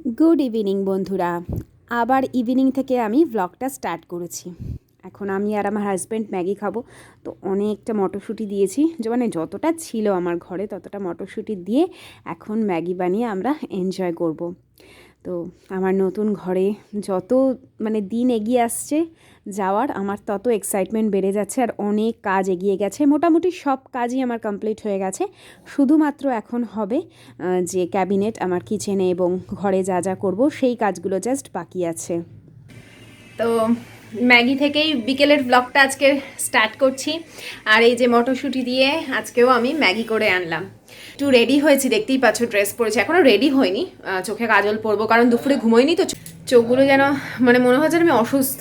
Good evening বন্ধুরা। আবার evening থেকে আমি ব্লগটা স্টার্ট করেছি। এখন আমি আর আমার হাজব্যান্ড ম্যাগি খাবো। তো অনেকটা মটরশুঁটি দিয়েছি, মানে যতটা ছিল আমার ঘরে ততটা মটরশুঁটি দিয়ে এখন ম্যাগি বানিয়ে আমরা এনজয় করব। তো আমার নতুন ঘরে যত দিন এগিয়ে আসছে যাওয়ার, আমার তত এক্সাইটমেন্ট বেড়ে যাচ্ছে। আর অনেক কাজ এগিয়ে গেছে, মোটামুটি সব কাজই আমার কমপ্লিট হয়ে গেছে। শুধুমাত্র এখন হবে যে ক্যাবিনেট আমার কিচেনে এবং ঘরে যা যা করব সেই কাজগুলো জাস্ট বাকি আছে। তো ম্যাগি থেকেই বিকেলের ব্লগটা আজকে স্টার্ট করছি। আর এই যে মটরশুঁটি দিয়ে আজকেও আমি ম্যাগি করে আনলাম। একটু রেডি হয়েছি, দেখতেই পাচ্ছ ড্রেস পরেছি, এখনও রেডি হয়নি, চোখে কাজল পরবো কারণ দুপুরে ঘুমোইনি তো চোখগুলো যেন মনে হচ্ছে আমি অসুস্থ।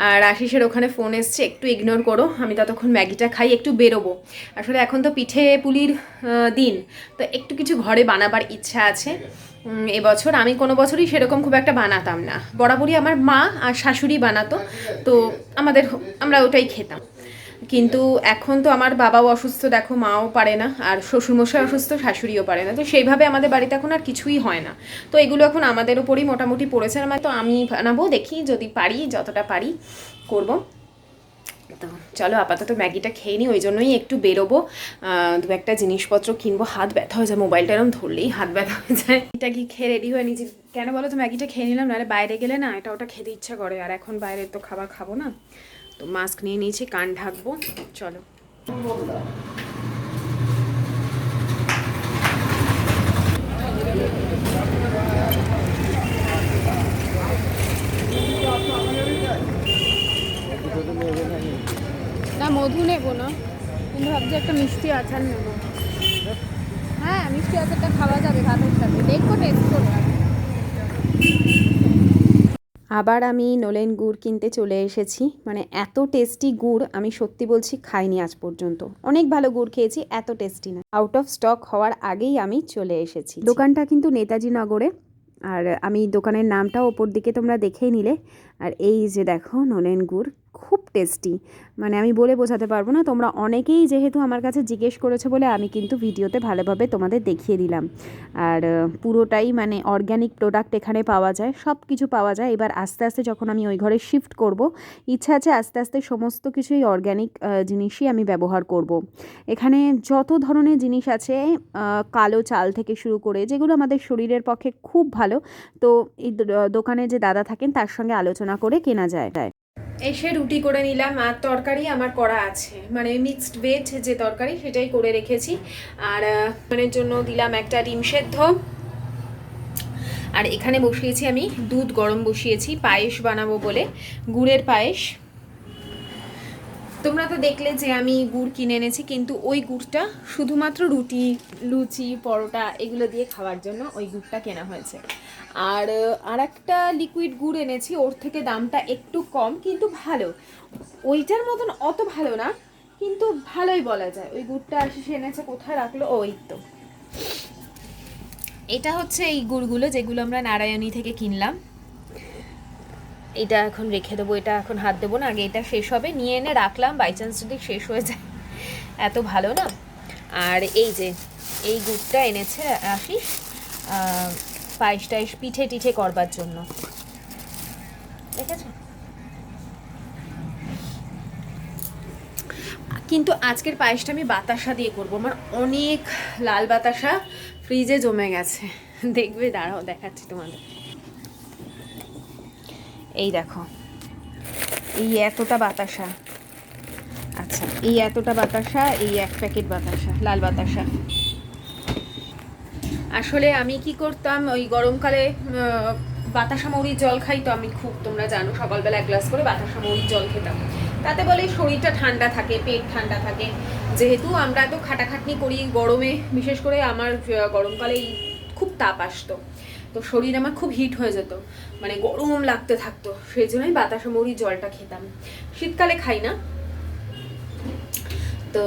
আর আশিসের ওখানে ফোন এসছে, একটু ইগনোর করো, আমি ততক্ষণ ম্যাগিটা খাই, একটু বেরোবো। আসলে এখন তো পিঠে পুলির দিন, তো একটু কিছু ঘরে বানাবার ইচ্ছা আছে। এবছর আমি কোনো বছরই সেরকম খুব একটা বানাতাম না, বরাবরই আমার মা আর শাশুড়ি বানাতো, তো আমরা ওটাই খেতাম। কিন্তু এখন তো আমার বাবাও অসুস্থ, দেখো মাও পারে না, আর শ্বশুরমশাই অসুস্থ, শাশুড়িও পারে না, তো সেইভাবে আমাদের বাড়িতে এখন আর কিছুই হয় না। তো এগুলো এখন আমাদের ওপরই মোটামুটি পড়েছে। তো আমি বানাবো, দেখি যদি পারি, যতটা পারি করব। তো চলো আপাতত ম্যাগিটা খেয়ে নিই, ওই জন্যই একটু বেরোবো, দু একটা জিনিসপত্র কিনবো। হাত ব্যথা হয়ে যায়, মোবাইলটা এরকম ধরলেই হাত ব্যথা হয়ে যায়। এটা কি খেয়ে রেডি হয়ে নিয়েছি, কেন বলো তো ম্যাগিটা খেয়ে নিলাম, নাহলে বাইরে গেলে না এটা ওটা খেতে ইচ্ছা করে, আর এখন বাইরের তো খাবার খাবো না। তো মাস্ক নিয়ে নিয়েছি, কান ঢাকবো। চলো না, মধু নেবো না, কিন্তু ভাবছি একটা মিষ্টি আচার নেবো। হ্যাঁ, মিষ্টি আচারটা খাওয়া যাবে ভাতের সাথে, দেখবো টেস্ট করে। আবার আমি নলেন গুড় কিনতে চলে এসেছি। এত টেস্টি গুড় আমি সত্যি বলছি খাইনি আজ পর্যন্ত। অনেক ভালো গুড় খেয়েছি, এত টেস্টি না। আউট অফ স্টক হওয়ার আগেই আমি চলে এসেছি। দোকানটা কিন্তু নেতাজি নগরে, আর আমি দোকানের নামটাও ওপর দিকে তোমরা দেখেই নিলে। আর এই যে দেখো নলেন গুড়, খুব টেস্টি, আমি বলে বোঝাতে পারবো না। তোমরা অনেকেই যেহেতু আমার কাছে জিজ্ঞেস করেছো বলে আমি কিন্তু ভিডিওতে ভালোভাবে তোমাদের দেখিয়ে দিলাম। আর পুরোটাই অর্গ্যানিক প্রোডাক্ট এখানে পাওয়া যায়, সব কিছু পাওয়া যায়। এবার আস্তে আস্তে যখন আমি ওই ঘরে শিফট করব, ইচ্ছা আছে আস্তে আস্তে সমস্ত কিছুই অর্গ্যানিক জিনিসই আমি ব্যবহার করব। এখানে যত ধরনের জিনিস আছে, কালো চাল থেকে শুরু করে, যেগুলো আমাদের শরীরের পক্ষে খুব ভালো, তো এই দোকানে যে দাদা থাকেন তার সঙ্গে আলোচনা করে কেনা যায়। এসে রুটি করে নিলাম, আর তরকারি আমার করা আছে, মিক্সড ভেজ যে তরকারি সেটাই করে রেখেছি। আর জন্য দিলাম একটা ডিম সেদ্ধ। আর এখানে বসিয়েছি আমি দুধ গরম বসিয়েছি, পায়েস বানাবো বলে, গুড়ের পায়েস। তোমরা তো দেখলে যে আমি গুড় কিনে এনেছি, কিন্তু ওই গুড়টা শুধুমাত্র রুটি, লুচি, পরোটা এগুলো দিয়ে খাওয়ার জন্য ওই গুড়টা কেনা হয়েছে। আর একটা লিকুইড গুড় এনেছি, ওর থেকে দামটা একটু কম, কিন্তু ভালো, ওইটার মতন অত ভালো না, কিন্তু ভালোই বলা যায়। ওই গুড়টা সে এনেছে, কোথায় রাখলো, ওই তো এটা হচ্ছে এই গুড়গুলো যেগুলো আমরা নারায়ণী থেকে কিনলাম। এটা এখন রেখে দেবো, এটা এখন হাত দেবো না, আগে এটা শেষ হবে, নিয়ে এনে রাখলাম, বাই চান্স যদি শেষ হয়ে যায়, এত ভালো না। আর এই যে এই গুড়টা এনেছে আশিস পায়েস টায়েস পিঠে টিঠে করবার জন্য, দেখেছো। কিন্তু আজকের পায়েসটা আমি বাতাসা দিয়ে করবো, আমার অনেক লাল বাতাসা ফ্রিজে জমে গেছে, দেখবে, দাঁড়াও দেখাচ্ছি তোমাদের। এই দেখো, এই এতটা বাতাসা, আচ্ছা এই এতটা বাতাসা, এই এক প্যাকেট বাতাসা, লাল বাতাসা। আসলে আমি কি করতাম, ওই গরমকালে বাতাসা মৌরির জল খাই তো আমি খুব, তোমরা জানো, সকালবেলা এক গ্লাস করে বাতাসা মৌরির জল খেতাম, তাতে বলে শরীরটা ঠান্ডা থাকে, পেট ঠান্ডা থাকে। যেহেতু আমরা তো খাটাখাটনি করি গরমে, বিশেষ করে আমার গরমকালে খুব তাপ আসতো, তো শরীর আমার খুব হিট হয়ে যেত, গরম লাগতে থাকতো, সেই জন্যই বাতাসা মৌরির জলটা খেতাম। শীতকালে খাই না, তো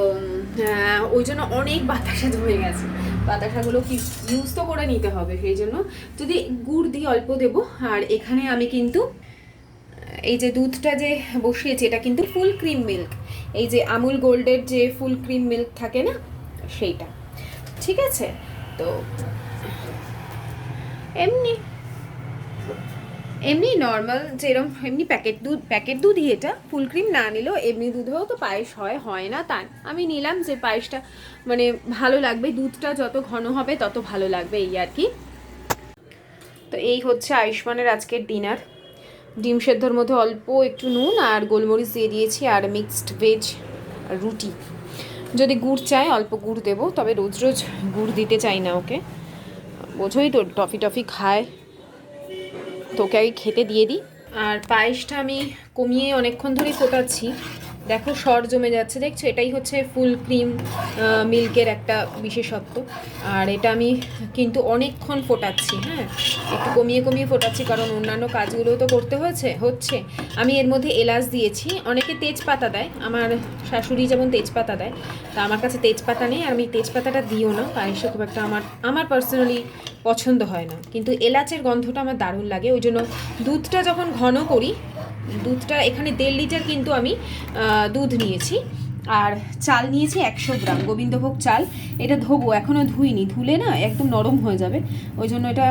ওই জন্য অনেক বাতাসা জমে গেছে। বাতাসাগুলো কি ইউজ তো করে নিতে হবে, সেই জন্য যদি গুড় দিয়ে অল্প দেবো। আর এখানে আমি কিন্তু এই যে দুধটা যে বসিয়েছি, এটা কিন্তু ফুল ক্রিম মিল্ক, এই যে আমুল গোল্ডের যে ফুল ক্রিম মিল্ক থাকে না, সেইটা, ঠিক আছে। তো এমনি এমনি নর্মাল যেরকম এমনি প্যাকেট দুধই, এটা ফুল ক্রিম না নিলেও এমনি দুধেও তো পায়েস হয় না তা আমি নিলাম যে পায়েসটা মানে ভালো লাগবে, দুধটা যত ঘন হবে তত ভালো লাগবে এই আর কি। তো এই হচ্ছে আয়ুষ্মানের আজকের ডিনার। ডিম সেদ্ধর মধ্যে অল্প একটু নুন আর গোলমরিচ দিয়ে দিয়েছি, আর মিক্সড ভেজ রুটি। যদি গুড় চাই অল্প গুড় দেবো, তবে রোজ রোজ গুড় দিতে চাই না ওকে, বোঝোই তো টফি খায়, তোকে আগে খেতে দিয়ে দিই। আর পায়েসটা আমি কমিয়ে অনেকক্ষণ ধরেই ফোটাচ্ছি, দেখো সর জমে যাচ্ছে, দেখছো এটাই হচ্ছে ফুল ক্রিম মিল্কের একটা বিশেষত্ব। আর এটা আমি কিন্তু অনেকক্ষণ ফোটাচ্ছি, হ্যাঁ একটু কমিয়ে ফোটাচ্ছি, কারণ অন্যান্য কাজগুলোও তো করতে হচ্ছে। আমি এর মধ্যে এলাচ দিয়েছি, অনেকে তেজপাতা দেয়, আমার শাশুড়ি যেমন তেজপাতা দেয়, তা আমার কাছে তেজপাতা নেই, আর আমি তেজপাতাটা দিও না পায়েসে খুব একটা, আমার পার্সোনালি পছন্দ হয় না, কিন্তু এলাচের গন্ধটা আমার দারুণ লাগে। ওই জন্য দুধটা যখন ঘন করি, দুধটা এখানে 1.5 লিটার কিন্তু আমি দুধ নিয়েছি, আর চাল নিয়েছি 100 গ্রাম গোবিন্দভোগ চাল। এটা ধোবো, এখনও ধুইনি, ধুলে না একদম নরম হয়ে যাবে, ওই জন্য এটা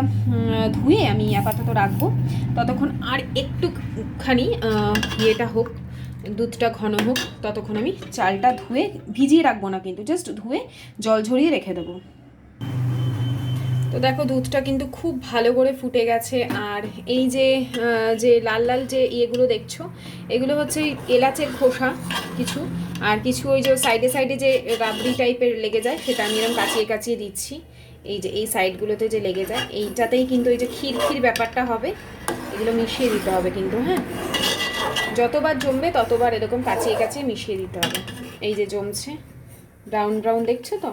ধুয়ে আমি আপাতত রাখবো। ততক্ষণ আর একটুখানি ইয়েটা হোক, দুধটা ঘন হোক, ততক্ষণ আমি চালটা ধুয়ে ভিজিয়ে রাখবো না, কিন্তু জাস্ট ধুয়ে জল ঝরিয়ে রেখে দেবো। তো দেখো দুধটা কিন্তু খুব ভালো করে ফুটে গেছে, আর এই যে লাল লাল যে ইয়েগুলো দেখছো, এগুলো হচ্ছে এলাচের খোসা কিছু, আর কিছু ওই যে সাইডে যে রাবড়ি টাইপের লেগে যায়, সেটা আমি এরকম কাচিয়ে দিচ্ছি। এই যে এই সাইডগুলোতে যে লেগে যায়, এইটাতেই কিন্তু এই যে ক্ষীর ব্যাপারটা হবে, এগুলো মিশিয়ে দিতে হবে কিন্তু, হ্যাঁ যতবার জমবে ততবার এরকম কাচিয়ে মিশিয়ে দিতে হবে। এই যে জমছে, ব্রাউন দেখছো তো,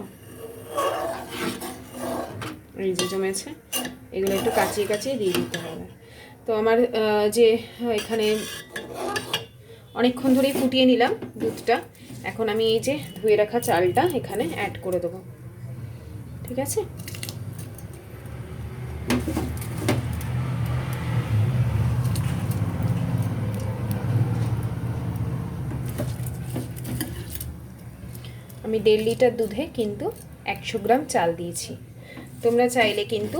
এই যে জমেছে, এগুলো একটু কাচিয়ে দিয়ে দিতে হবে। তো আমার যে এখানে অনেকক্ষণ ধরেই ফুটিয়ে নিলাম দুধটা, এখন আমি এই যে ধুয়ে রাখা চালটা এখানে অ্যাড করে দেবো, ঠিক আছে। আমি 1.5 লিটার দুধে কিন্তু 100 গ্রাম চাল দিয়েছি, তোমরা চাইলে কিন্তু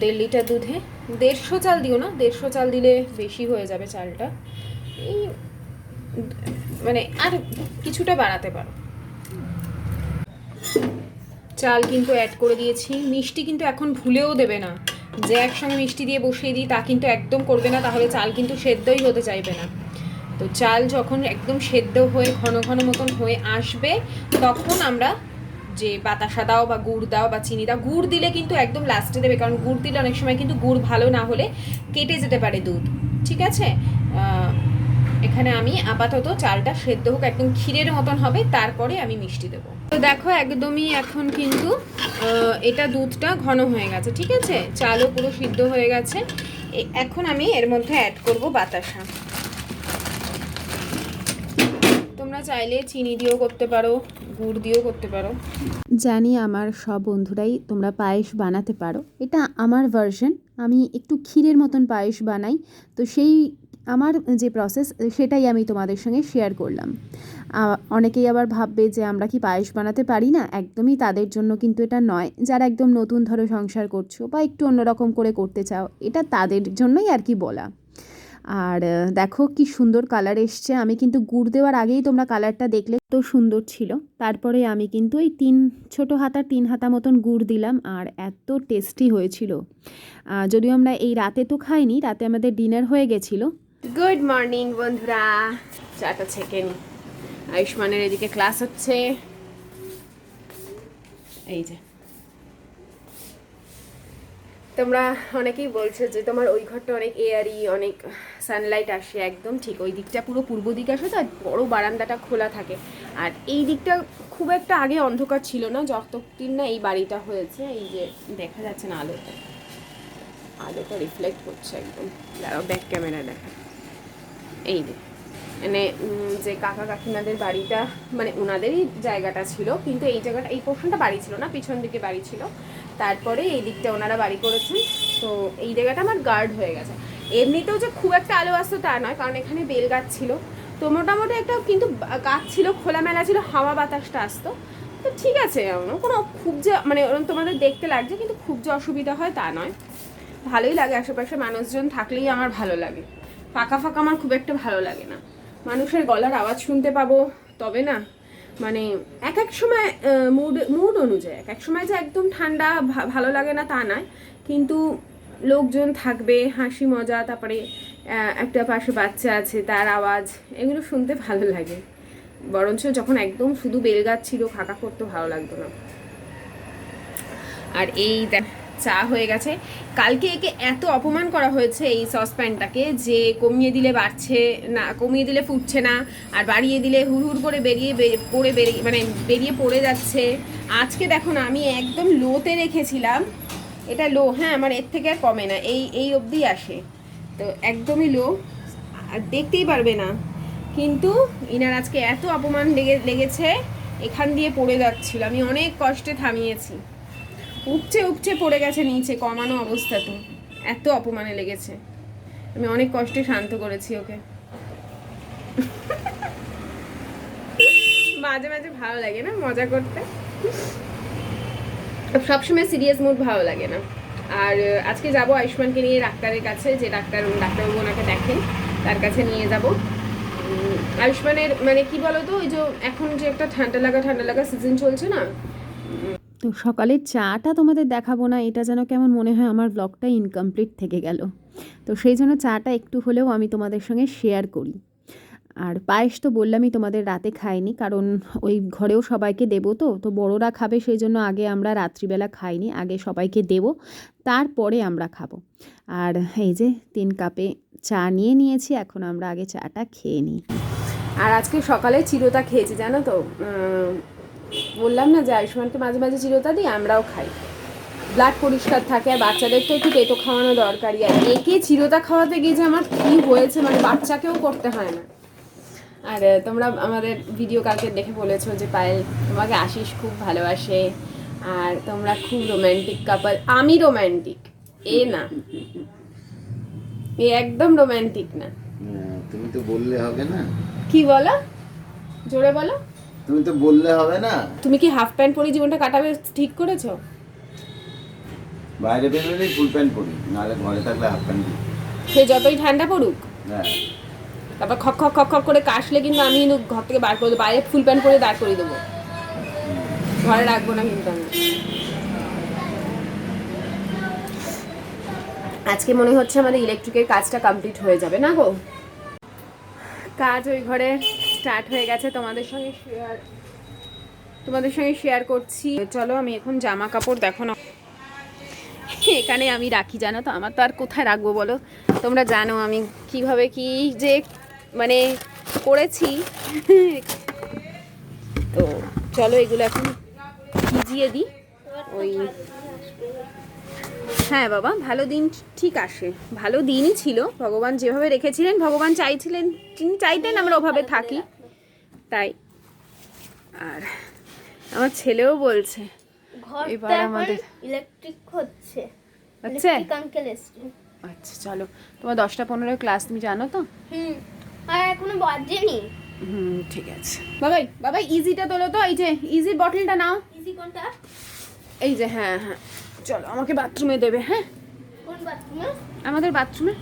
1.5 লিটার দুধে 150 চাল দিও না, 150 চাল দিলে বেশি হয়ে যাবে চালটা, এই মানে আর কিছুটা বাড়াতে পারো। চাল কিন্তু অ্যাড করে দিয়েছি, মিষ্টি কিন্তু এখন ভুলেও দেবে না, যে একসঙ্গে মিষ্টি দিয়ে বসিয়ে দিই তা কিন্তু একদম করবে না, তাহলে চাল কিন্তু সেদ্ধই হতে চাইবে না। তো চাল যখন একদম সেদ্ধ হয়ে ঘন মতন হয়ে আসবে, তখন আমরা যে বাতাসা দাও বা গুড় দাও বা চিনি দাও, গুড় দিলে কিন্তু একদম লাস্টে দেবে, কারণ গুড় দিলে অনেক সময় কিন্তু গুড় ভালো না হলে কেটে যেতে পারে দুধ, ঠিক আছে। এখানে আমি আপাতত চালটা সেদ্ধ হোক, একদম ক্ষীরের মতন হবে, তারপরে আমি মিষ্টি দেবো। তো দেখো একদমই এখন কিন্তু এটা দুধটা ঘন হয়ে গেছে, ঠিক আছে, চালও পুরো সিদ্ধ হয়ে গেছে। এখন আমি এর মধ্যে অ্যাড করব বাতাসা, তোমরা চাইলে চিনি দিয়েও করতে পারো, গুড় দিয়েও করতে পারো। জানি আমার সব বন্ধুরাই তোমরা পায়েস বানাতে পারো, এটা আমার ভার্সন, আমি একটু ক্ষীরের মতন পায়েস বানাই, তো সেই আমার যে প্রসেস সেটাই আমি তোমাদের সঙ্গে শেয়ার করলাম। অনেকেই আবার ভাববে যে আমরা কি পায়েস বানাতে পারি না, একদমই তাদের জন্য কিন্তু এটা নয়, যারা একদম নতুন ধরে সংসার করছো বা একটু অন্যরকম করে করতে চাও, এটা তাদের জন্যই আর কি বলা। আর দেখো কি সুন্দর কালার এসছে, আমি কিন্তু গুড় দেওয়ার আগেই তোমরা কালারটা দেখলে তো সুন্দর ছিল, তারপরে আমি কিন্তু এই 3 হাতা মতন গুড় দিলাম, আর এত টেস্টি হয়েছিল। যদিও আমরা এই রাতে তো খাইনি, রাতে আমাদের ডিনার হয়ে গেছিলো। গুড মর্নিং বন্ধুরা, চাটা ছেঁকে নি, আয়ুষ্মানের এদিকে ক্লাস হচ্ছে, এই যে তোমরা অনেকেই বলছো যে তোমার ওই ঘরটা অনেক এয়ারি, অনেক সানলাইট আসে, একদম ঠিক, ওই দিকটা পুরো পূর্ব দিক আসে, তো বড় বারান্দাটা খোলা থাকে, আর এই দিকটা খুব একটা আগে অন্ধকার ছিল না, যতদিন না এই বাড়িটা হয়েছে। এই যে দেখা যাচ্ছে না, আলোটা রিফ্লেক্ট করছে একদম, দাঁড়াও ব্যাক ক্যামেরা দেখা, এই যে মানে যে কাকা কাকিমাদের বাড়িটা, মানে ওনাদেরই জায়গাটা ছিল, কিন্তু এই জায়গাটা, এই পোর্শনটা বাড়ি ছিল না, পিছন দিকে বাড়ি ছিল, তারপরে এই দিকটা ওনারা বাড়ি করেছেন, তো এই জায়গাটা আমার গার্ড হয়ে গেছে। এমনিতেও যে খুব একটা আলো আসতো তা নয়, কারণ এখানে বেল গাছ ছিল, তো মোটামুটি একটা কিন্তু গাছ ছিল, খোলামেলা ছিল, হাওয়া বাতাসটা আসতো, তো ঠিক আছে, কোনো খুব যে মানে ওরকম তোমাদের দেখতে লাগছে, কিন্তু খুব যে অসুবিধা হয় তা নয়, ভালোই লাগে। আশেপাশে মানুষজন থাকলেই আমার ভালো লাগে, ফাঁকা ফাঁকা আমার খুব একটা ভালো লাগে না। মানুষের গলার আওয়াজ শুনতে পাবো তবে না, মানে এক এক সময় মুড মুড অনুযায়ী, এক এক সময় যে একদম ঠান্ডা ভালো লাগে না তা নয়, কিন্তু লোকজন থাকবে, হাসি মজা, তারপরে একটা পাশে বাচ্চা আছে তার আওয়াজ, এগুলো শুনতে ভালো লাগে। বরঞ্চ যখন একদম শুধু বেলগাছ ছিল, ফাঁকা করতে ভালো লাগতো না। আর এই চা হয়ে গেছে। কালকে একে এত অপমান করা হয়েছে এই সসপ্যানটাকে, যে কমিয়ে দিলে বাড়ছে না, কমিয়ে দিলে ফুটছে না, আর বাড়িয়ে দিলে হুড় করে বেরিয়ে পড়ে যাচ্ছে। আজকে দেখো না, আমি একদম লোতে রেখেছিলাম, এটা লো, হ্যাঁ আমার এর থেকে আর কমে না, এই অবধি আসে, তো একদমই লো, আর দেখতেই পারবে না। কিন্তু ইনার আজকে এত অপমান লেগেছে, এখান দিয়ে পড়ে যাচ্ছিল, আমি অনেক কষ্টে থামিয়েছি, উপচে পড়ে গেছে নিচে, কমানো অবস্থা, তো এত অপমানে লেগেছে, আমি অনেক কষ্টে শান্ত করেছি ওকে। মাঝে মাঝে ভালো লাগে না মজা করতে, সবসময় সিরিয়াস মুড ভালো লাগে না। আর আজকে যাব আয়ুষ্মানকে নিয়ে ডাক্তারের কাছে, যে ডাক্তারবাবু ওনাকে দেখেন, তার কাছে নিয়ে যাব। আয়ুষ্মানের মানে কি বলতো, ওই যে এখন যে একটা ঠান্ডা লাগা সিজন চলছে না। তো সকালের চাটা তোমাদের দেখাবো না, এটা যেন কেমন মনে হয় আমার ব্লগটা ইনকমপ্লিট থেকে গেল। তো সেই জন্য চাটা একটু হলেও আমি তোমাদের সঙ্গে শেয়ার করি। আর পায়েস তো বললামই তোমাদের রাতে খাইনি, কারণ ওই ঘরেও সবাইকে দেবো, তো বড়রা খাবে, সেই জন্য আগে আমরা রাত্রিবেলা খাইনি, আগে সবাইকে দেবো, তারপরে আমরা খাবো। আর এই যে 3 কাপে চা নিয়েছি, এখন আমরা আগে চাটা খেয়ে নিই। আর আজকে সকালে চিরতা খেয়েছি জানো তো, বললাম না যে আয়ুষ্মানকে মাঝে মাঝে চিরতা দিই, আমরাও খাই, ব্লাড পরিষ্কার থাকে, আর বাচ্চাদের তো একটু পেটো খাওয়ানো দরকারই। আর একে চিরতা খাওয়াতে গিয়ে যে আমার কী হয়েছে, মানে বাচ্চাকেও করতে হয় না। আর তোমরা আমাদের ভিডিও কালকে দেখে বলেছো যে পায়েল তোমাকে আশিস খুব ভালোবাসে, আর তোমরা খুব রোম্যান্টিক কাপল। আমি রোম্যান্টিক, এ না, এ একদম রোম্যান্টিক না। তুমি তো বললে হবে না। কি বলো, জোরে বলো। তুমি তো বললে হবে না। তুমি কি হাফ প্যান্ট পরে জীবনটা কাটাবে ঠিক করেছো? বাইরে বেরোলেই ফুল প্যান্ট পরি, নাহলে ঘরে থাকলে হাফ প্যান্ট পরি। সে যতই ঠান্ডা পড়ুক। হ্যাঁ। তারপর খক খক খক খক করে কাশলে কিন্তু আমি ঘর থেকে বার করে দেবো, বাইরে ফুল প্যান্ট পরে দাঁড় করে দেবো, ঘরে রাখবো না কিন্তু আমি। আজকে মনে হচ্ছে আমাদের ইলেকট্রিকের কাজটা কমপ্লিট হয়ে যাবে না গো। কাজ ওই ঘরে স্টার্ট হয়ে গেছে, তোমাদের সঙ্গে শেয়ার করছি। চলো আমি এখন জামা কাপড় দেখো না এখানে আমি রাখি, জানো তো, আমার তো আর কোথায় রাখবো বলো, তোমরা জানো আমি কিভাবে কি যে মানে করেছি। তো চলো এগুলো এখন ভিজিয়ে দিই। ওই হ্যাঁ বাবা, ভালো দিন ঠিক আসে, ভালো দিনই ছিল, ভগবান যেভাবে রেখেছিলেন, ভগবান চাইতেন আমরা ওভাবে থাকি, তাই। আর আমার ছেলেও বলছে এবার আমাদের ইলেকট্রিক হচ্ছে। আচ্ছা চলো, তোমার 10টা 15 ক্লাস, তুমি জানো তো। আর এখনো বাজেনি। ঠিক আছে। বাবাই ইজিটা তোলো তো, এই যে ইজির বটলটা নাও। ইজি কোনটা? এই যে, হ্যাঁ হ্যাঁ, চলো আমাকে বাথরুমে দেবে। হ্যাঁ, কোন বাথরুমে? আমাদের বাথরুমে।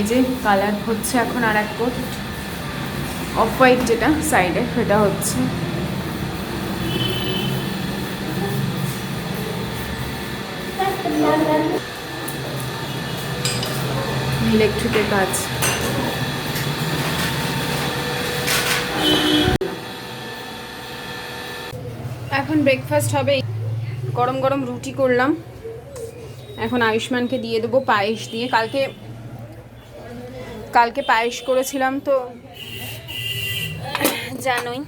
এই যে কালার হচ্ছে এখন আর এক কোট, অফ হোয়াইট যেটা সাইডে সেটা হচ্ছে। ইলেকট্রিকের কাজ। এখন ব্রেকফাস্ট হবে, গরম গরম রুটি করলাম, এখন আয়ুষ্মানকে দিয়ে দেবো পায়েস দিয়ে। কালকে পায়েস করেছিলাম তো জানোই।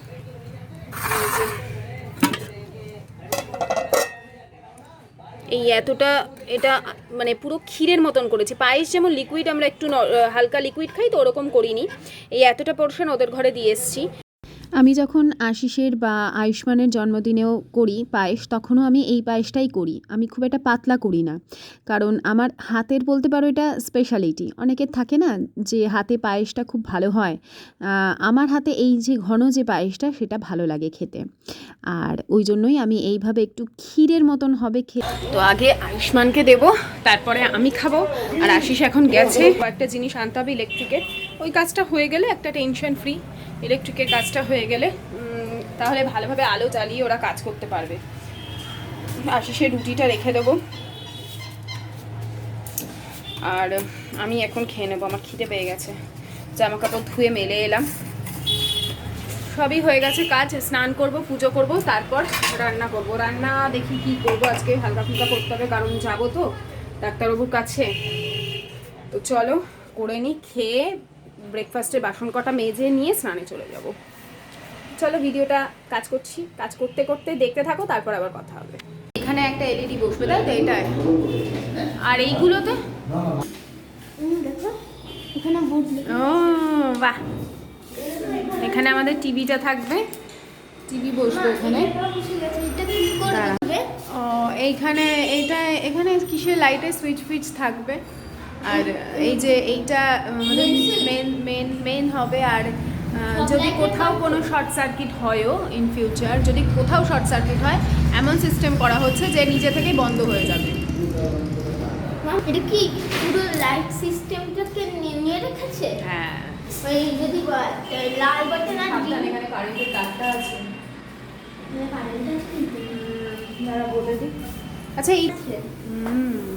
এই এতটা, এটা মানে পুরো ক্ষীরের মতন করেছি। পায়েস যেমন লিকুইড আমরা একটু হালকা লিকুইড খাই, তো ওরকম করিনি। এই এতটা পোর্শন ওদের ঘরে দিয়ে এসছি। আমি যখন আশিসের বা আয়ুষ্মানের জন্মদিনেও করি পায়েস, তখনও আমি এই পায়েসটাই করি। আমি খুব একটা পাতলা করি না, কারণ আমার হাতের বলতে পারো এটা স্পেশালিটি। অনেকের থাকে না যে হাতে পায়েসটা খুব ভালো হয়, আমার হাতে এই যে ঘন যে পায়েসটা সেটা ভালো লাগে খেতে, আর ওই জন্যই আমি এইভাবে একটু ক্ষীরের মতন হবে খেতে। তো আগে আয়ুষ্মানকে দেবো, তারপরে আমি খাবো। আর আশিস এখন গেছে কয়েকটা জিনিস আনতে হবে ইলেকট্রিকের। ওই কাজটা হয়ে গেলে একটা টেনশন ফ্রি, ইলেকট্রিকের কাজটা হয়ে গেলে তাহলে ভালোভাবে আলো জ্বালিয়ে ওরা কাজ করতে পারবে। আশিসের রুটিটা রেখে দেবো, আর আমি এখন খেয়ে নেবো, আমার খিদে পেয়ে গেছে। জামা কাপড় ধুয়ে মেলে এলাম, সবই হয়ে গেছে কাজ। স্নান করব, পুজো করব, তারপর রান্না করব। রান্না দেখি কি করব, আজকে হালকা ফুলকা করতে হবে, কারণ যাবো তো ডাক্তারবাবুর কাছে। তো চলো করে নিই, খেয়ে ব্রেকফাস্টের বাসন কটা মেজে নিয়ে স্নানে চলে যাব। চলো ভিডিওটা কাজ করতে করতে দেখতে থাকো, তারপর আবার কথা হবে। এখানে একটা এলইডি বসবে, তাই তো এটাই। আর এইগুলোতে দেখো এখানে বুঝলি ও বাহ, এখানে আমাদের টিভিটা থাকবে, টিভি বসবে এখানে। এটা কি করবে? ও এইখানে এখানে কিসের লাইটের সুইচ ফিচ থাকবে। আর এই যে এইটা মেন হবে। আর যদি কোথাও কোনো শর্ট সার্কিট হয়ও ইন ফিউচার, যদি কোথাও শর্ট সার্কিট হয়, এমন সিস্টেম করা হচ্ছে যে নিজে থেকেই বন্ধ হয়ে যাবে। এটা কি পুরো লাইট সিস্টেমটাকে নিয়ে রেখেছে? হ্যাঁ, ওই যদি লাল বাটন আর সাবধানে, এখানে কারেন্টের তারটা আছে। দাঁড়া বলে দিই। আচ্ছা এই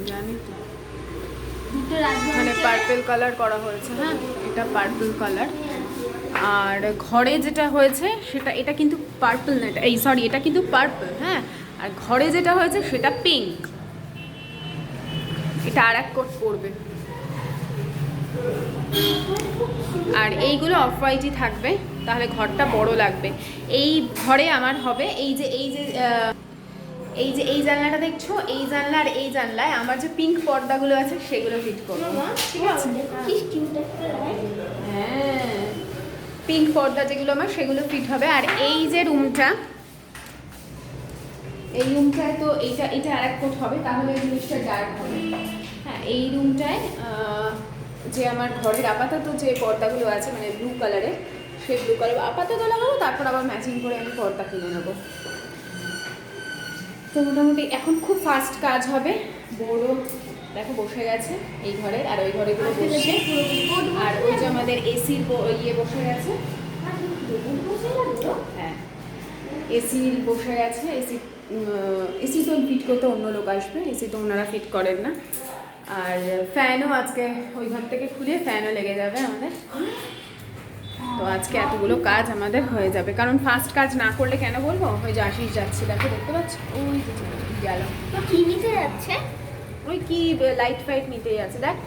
জানি তো, দুটো মানে পার্পল কালার করা হয়েছে। হ্যাঁ, এটা পার্পল কালার। আর ঘরে যেটা হয়েছে সেটা, এটা কিন্তু পার্পল না, এটা কিন্তু পার্পল। হ্যাঁ, আর ঘরে যেটা হয়েছে সেটা পিঙ্ক। এটা আর এক কোট পড়বে। আর এইগুলো অফ হোয়াইটই থাকবে, তাহলে ঘরটা বড় লাগবে। এই ঘরে আমার হবে এই জানলাটা দেখছো, এই জানলা আর এই জানলায় আমার যে পিঙ্ক পর্দাগুলো আছে সেগুলো ফিট করবো। ঠিক আছে? হ্যাঁ, পিঙ্ক পর্দা যেগুলো আমার সেগুলো ফিট হবে। আর এই যে রুমটা, এই রুমটায় তো এটা আর এক কোট হবে, তাহলে জিনিসটা ডার্ক হবে। হ্যাঁ, এই রুমটায় যে আমার ঘরের আপাতত যে পর্দাগুলো আছে, মানে ব্লু কালারের, সেই ব্লু কালার আপাতত লাগাবো, তারপর আবার ম্যাচিং করে আমি পর্দা কিনে নেবো। তো মোটামুটি এখন খুব ফাস্ট কাজ হবে। বড় দেখো বসে গেছে এই ঘরে, আর ওই ঘরেগুলো বসছে। আর ওই যে আমাদের এসির ইয়ে বসে গেছে। হ্যাঁ, এসি বসে গেছে। এসি তো ফিট করতে অন্য লোক আসবে, এসি তো ওনারা ফিট করেন না। আর ফ্যানও আজকে ওই ঘর থেকে খুলে ফ্যানও লেগে যাবে আমাদের। তো আজকে এতগুলো কাজ আমাদের হয়ে যাবে, কারণ ফার্স্ট কাজ না করলে কেন বলবো। ওই যে আশিস যাচ্ছে, দেখো দেখতে পাচ্ছ, ওই গেল। কি নিতে যাচ্ছে? ওই কি লাইট ফাইট নিতে যাচ্ছে। দেখ,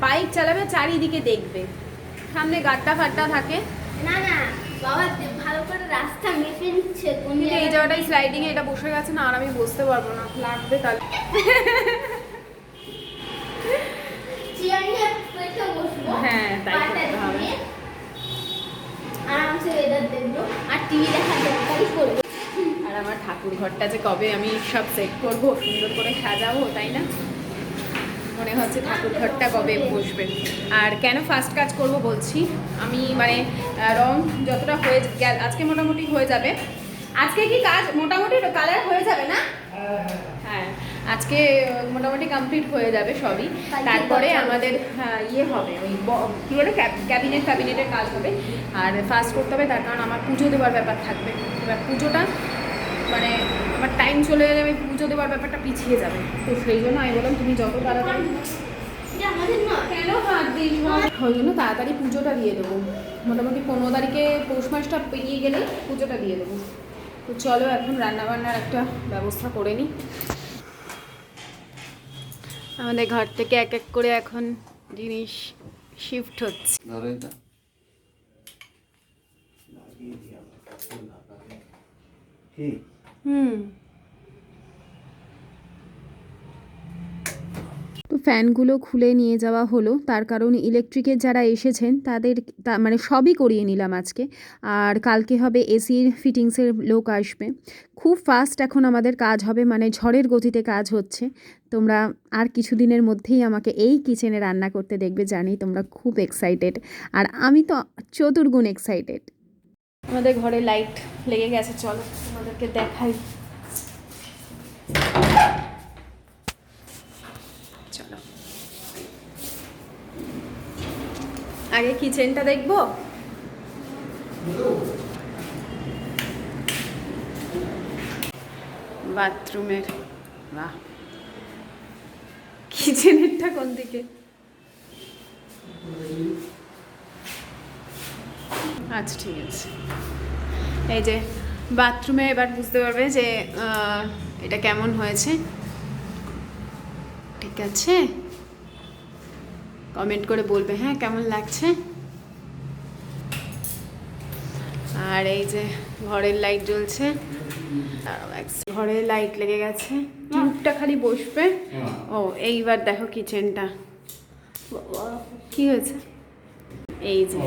বাইক চালাবে, চারিদিকে দেখবে, সামনে গাড্ডা ফাড্ডা থাকে। না না বাবা, ভালো করে রাস্তা মেপে নিচ্ছে। কোন এই জায়গাটাই স্লাইডিং এ এটা বসে গেছে না, আর আমি বসতে পারবো না, লাগবে তাহলে। চেয়ার নিয়ে পেটে বসবো। হ্যাঁ, তাই করতে হবে। আরামসে ওয়েদার দেখবো আর টিভি দেখার দরকারই করবো। আর আমার ঠাকুর ঘরটা যে কবে আমি সব সেট করবো, সুন্দর করে সাজাবো, তাই না? মনে হচ্ছে ঠাকুর ঘরটা কবে বসবে। আর কেন ফার্স্ট কাজ করব বলছি, আমি মানে রং যতটা হয়ে গেল আজকে মোটামুটি হয়ে যাবে। আজকে কি কাজ মোটামুটি কালার হয়ে যাবে না? হ্যাঁ, আজকে মোটামুটি কমপ্লিট হয়ে যাবে সবই। তারপরে আমাদের ইয়ে হবে, ওই কী বলে ক্যাবিনেটের কাজ হবে। আর ফার্স্ট করতে হবে, তার কারণ আমার পুজো দেওয়ার ব্যাপার থাকবে। এবার পুজোটা মানে আমার টাইম চলে গেলে আমি পুজো দেওয়ার ব্যাপারটা পিছিয়ে যাবে। তো সেই জন্য আমি বললাম তুমি যত তাড়াতাড়ি এটা আমাদের নয়। কেন হাত দিস? ওই জন্য তাড়াতাড়ি পুজোটা দিয়ে দেবো, মোটামুটি 15 তারিখে পৌষ মাসটা পেরিয়ে গেলে পুজোটা দিয়ে দেবো। তো চলো এখন রান্নাবান্নার একটা ব্যবস্থা করে নিই। আমাদের ঘর থেকে এক এক করে এখন জিনিস শিফট হচ্ছে। ধরো এটা। তো ফ্যানগুলো খুলে নিয়ে যাওয়া হলো, তার কারণ ইলেকট্রিকের যারা এসেছেন তাদের মানে সবই করিয়ে নিলাম আজকে। আর কালকে হবে এসির ফিটিংসের লোক আসবে। খুব ফাস্ট এখন আমাদের কাজ হবে, মানে ঝড়ের গতিতে কাজ হচ্ছে। তোমরা আর কিছুদিনের মধ্যেই আমাকে এই কিচেনে রান্না করতে দেখবে, জানি তোমরা খুব এক্সাইটেড, আর আমি তো চতুর্গুণ এক্সাইটেড। আমাদের ঘরে লাইট লেগে গেছে, চলো তোমাদেরকে দেখাই। চলো আগে কিচেনটা দেখবো। বাথরুমের, বাহ, কিচেনেরটা কোন দিকে? আচ্ছা ঠিক আছে। এই যে বাথরুমে এবার বুঝতে পারবে যে এটা কেমন হয়েছে। ঠিক আছে, কমেন্ট করে বলবে হ্যাঁ কেমন লাগছে। আর এই যে ঘরের লাইট জ্বলছে, ঘরের লাইট লেগে গেছে, টিউবটা খালি বসবে। ও এইবার দেখো কিচেনটা কি হয়েছে, এই যে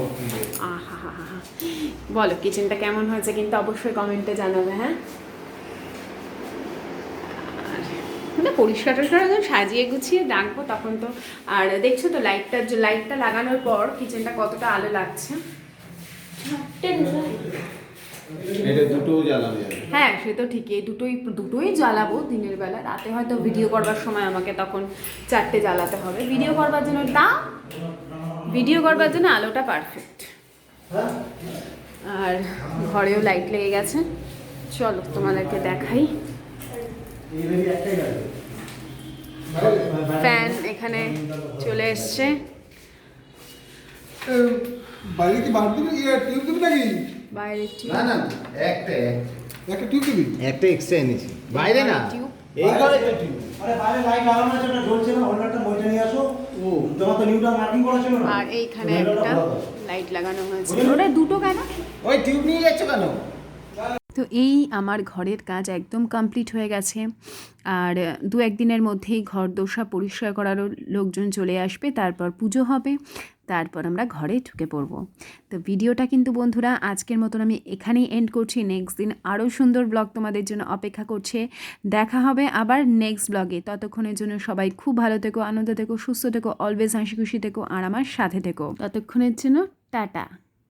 আহা হা হা। বলো কিচেনটা কেমন হয়েছে কিন্তু অবশ্যই কমেন্টে জানাবে। হ্যাঁ, মানে পরিষ্কার টরিষ্কার যখন সাজিয়ে গুছিয়ে রাখবো তখন তো। আর দেখছো তো লাইটটা লাগানোর পর কিচেনটা কতটা আলো লাগছে। এটা দুটোও জ্বালানো যাবে। হ্যাঁ সে তো ঠিকই, দুটোই জ্বালাবো দিনের বেলা। রাতে হয়তো ভিডিও করবার সময় আমাকে তখন 4টে জ্বালাতে হবে। ভিডিও করবার জন্য আলোটা পারফেক্ট। আর ঘরেও লাইট লেগে গেছে, চলো তোমাদেরকে দেখাই। ফ্যান এখানে চলে এসছে। বাইরে কি বার দিবি, টিউব দিবি নাকি? বাইরের না না, একটা টিউব দিবি? একটা এক্সট্রা এনেছি। বাইরে না, টিউব। এই ঘরে তো টিউব। আরে বাইরে লাইট লাগানো আছে, ওটা জ্বলছে না, হোল্ডারটা বইটা নিয়ে আসো। ও তোমার তো নিউটা মার্কিং করা ছিল না। আর এইখানে একটা লাইট লাগানো হয়েছে। ওটা দুটো কেন? ওই টিউব নিয়ে যাচ্ছ কেন? তো এই আমার ঘরের কাজ একদম কমপ্লিট হয়ে গেছে। আর 2-1 দিনের মধ্যেই ঘর দোসা পরিষ্কার করারও লোকজন চলে আসবে, তারপর পুজো হবে, তারপর আমরা ঘরে ঢুকে পড়বো। তো ভিডিওটা কিন্তু বন্ধুরা আজকের মতন আমি এখানেই এন্ড করছি। নেক্সট দিন আরও সুন্দর ব্লগ তোমাদের জন্য অপেক্ষা করছে। দেখা হবে আবার নেক্সট ব্লগে। ততক্ষণের জন্য সবাই খুব ভালো থেকো, আনন্দ থেকো, সুস্থ থেকো, অলওয়েজ হাসি খুশি থেকো, আর আমার সাথে থেকো। ততক্ষণের জন্য টাটা।